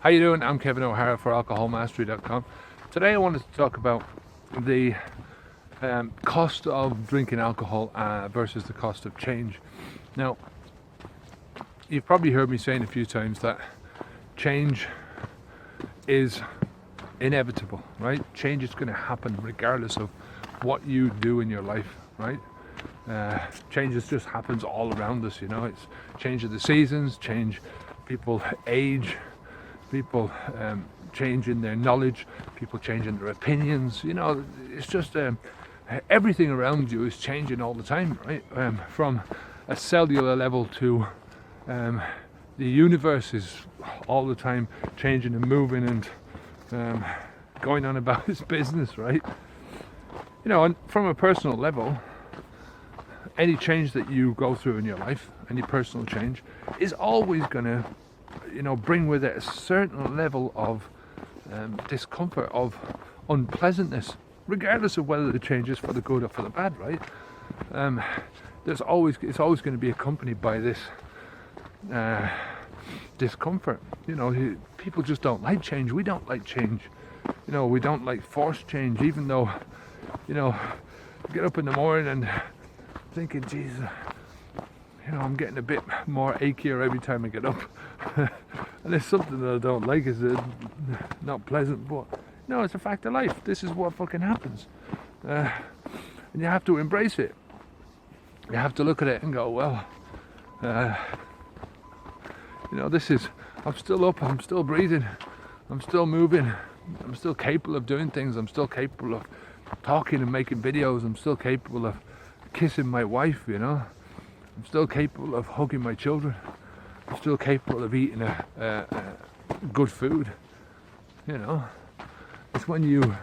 How you doing? I'm Kevin O'Hara for alcoholmastery.com. Today I wanted to talk about the cost of drinking alcohol versus the cost of change. Now, you've probably heard me saying a few times that change is inevitable, right? Change is going to happen regardless of what you do in your life, right? Change just happens all around us, you know. It's change of the seasons, change, people age, people change in their knowledge, people change in their opinions, you know. It's just everything around you is changing all the time, right? From a cellular level to the universe is all the time changing and moving and going on about its business, right? You know, and from a personal level, any change that you go through in your life, any personal change, is always going to, you know, bring with it a certain level of discomfort, of unpleasantness, regardless of whether the change is for the good or for the bad, right? It's always going to be accompanied by this discomfort. You know, people just don't like change. We don't like change. You know, we don't like forced change, even though, you know, get up in the morning and thinking, geez, you know, I'm getting a bit more achier every time I get up. And it's something that I don't like, is not pleasant, but no, it's a fact of life. This is what fucking happens. And you have to embrace it. You have to look at it and go, well, you know, I'm still up, I'm still breathing, I'm still moving, I'm still capable of doing things, I'm still capable of talking and making videos, I'm still capable of kissing my wife, you know, I'm still capable of hugging my children, I'm still capable of eating a good food, you know. It's when you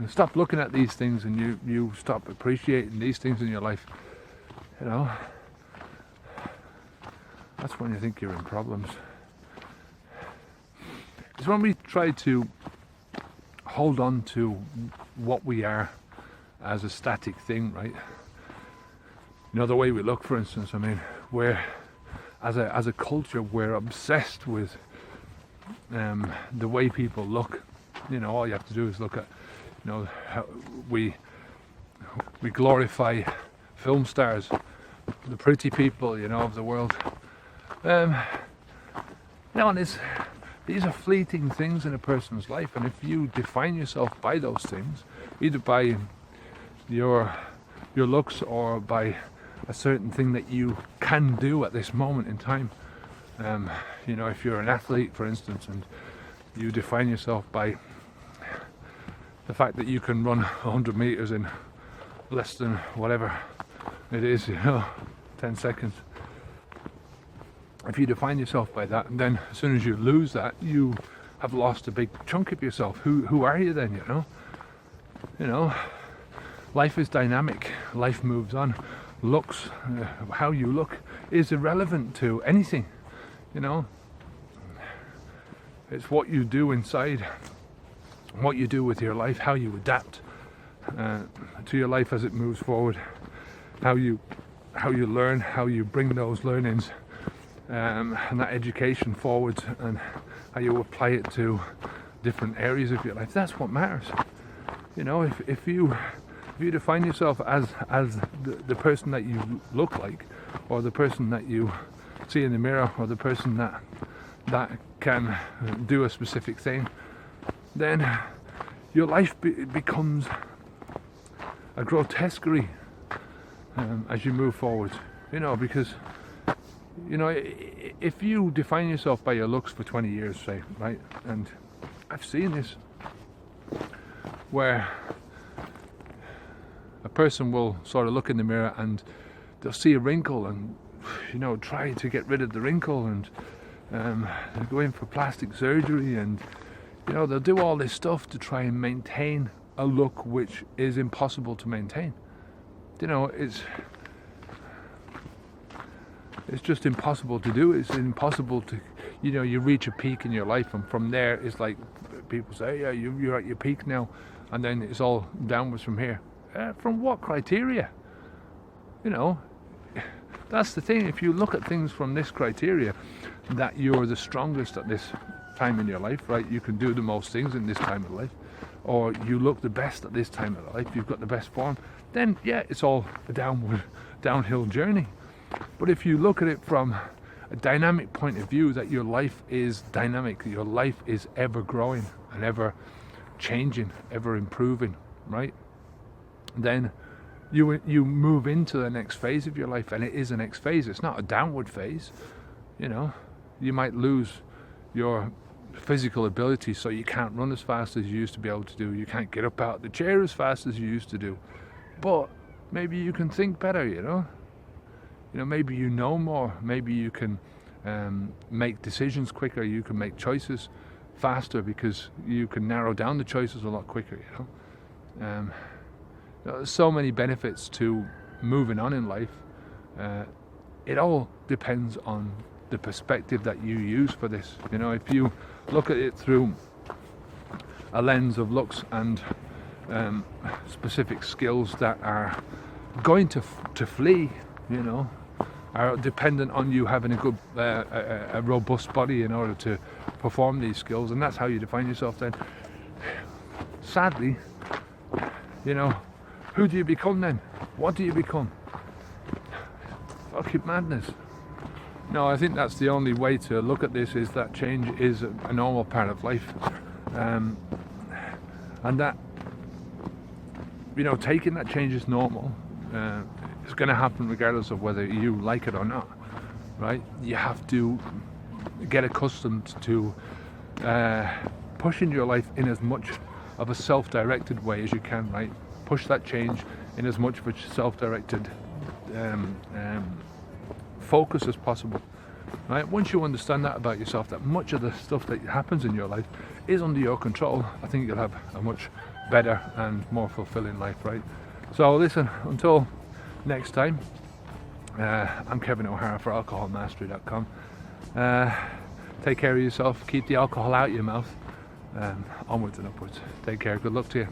stop looking at these things and you stop appreciating these things in your life, you know, that's when you think you're in problems. It's when we try to hold on to what we are as a static thing, right? You know, the way we look, for instance. I mean, we're as a culture, we're obsessed with the way people look. You know, all you have to do is look at, you know, how we glorify film stars, the pretty people, you know, of the world. You know, and these are fleeting things in a person's life, and if you define yourself by those things, either by your looks or by a certain thing that you can do at this moment in time, you know, if you're an athlete, for instance, and you define yourself by the fact that you can run 100 meters in less than whatever it is, you know, 10 seconds. If you define yourself by that, and then as soon as you lose that, you have lost a big chunk of yourself. Who are you then, you know? You know, life is dynamic, life moves on. Looks, how you look is irrelevant to anything, you know. It's what you do inside, what you do with your life, how you adapt to your life as it moves forward, how you learn, how you bring those learnings and that education forward, and how you apply it to different areas of your life. That's what matters. You know, if you define yourself as the person that you look like, or the person that you see in the mirror, or the person that can do a specific thing, then your life becomes a grotesquerie as you move forward. You know, because, you know, if you define yourself by your looks for 20 years, say, right, and I've seen this, where a person will sort of look in the mirror and they'll see a wrinkle and, you know, try to get rid of the wrinkle, and they'll go in for plastic surgery, and, you know, they'll do all this stuff to try and maintain a look which is impossible to maintain. You know, it's just impossible to do. It's impossible to, you know, you reach a peak in your life, and from there it's like people say, yeah, you're at your peak now, and then it's all downwards from here. From what criteria? You know, that's the thing. If you look at things from this criteria, that you're the strongest at this time in your life, right? You can do the most things in this time of life, or you look the best at this time of life, you've got the best form, then yeah, it's all a downhill journey. But if you look at it from a dynamic point of view, that your life is dynamic, your life is ever growing and ever changing, ever improving, right? Then you move into the next phase of your life, and it is a next phase. It's not a downward phase. You might lose your physical ability, so you can't run as fast as you used to be able to do. You can't get up out of the chair as fast as you used to do. But maybe you can think better, maybe you know more. Maybe you can make decisions quicker. You can make choices faster because you can narrow down the choices a lot quicker, There's so many benefits to moving on in life. It all depends on the perspective that you use for this. If you look at it through a lens of looks and specific skills that are going to flee, are dependent on you having a good, a robust body in order to perform these skills, and that's how you define yourself, then sadly, who do you become then? What do you become? Fucking madness. No, I think that's the only way to look at this, is that change is a normal part of life, and that taking that change is normal. It's going to happen regardless of whether you like it or not, right? You have to get accustomed to pushing your life in as much of a self-directed way as you can, right? Push that change in as much of a self-directed focus as possible, right? Once you understand that about yourself, that much of the stuff that happens in your life is under your control, I think you'll have a much better and more fulfilling life, right? So listen, until next time, I'm Kevin O'Hara for alcoholmastery.com. Take care of yourself, keep the alcohol out of your mouth, onwards and upwards. Take care, good luck to you.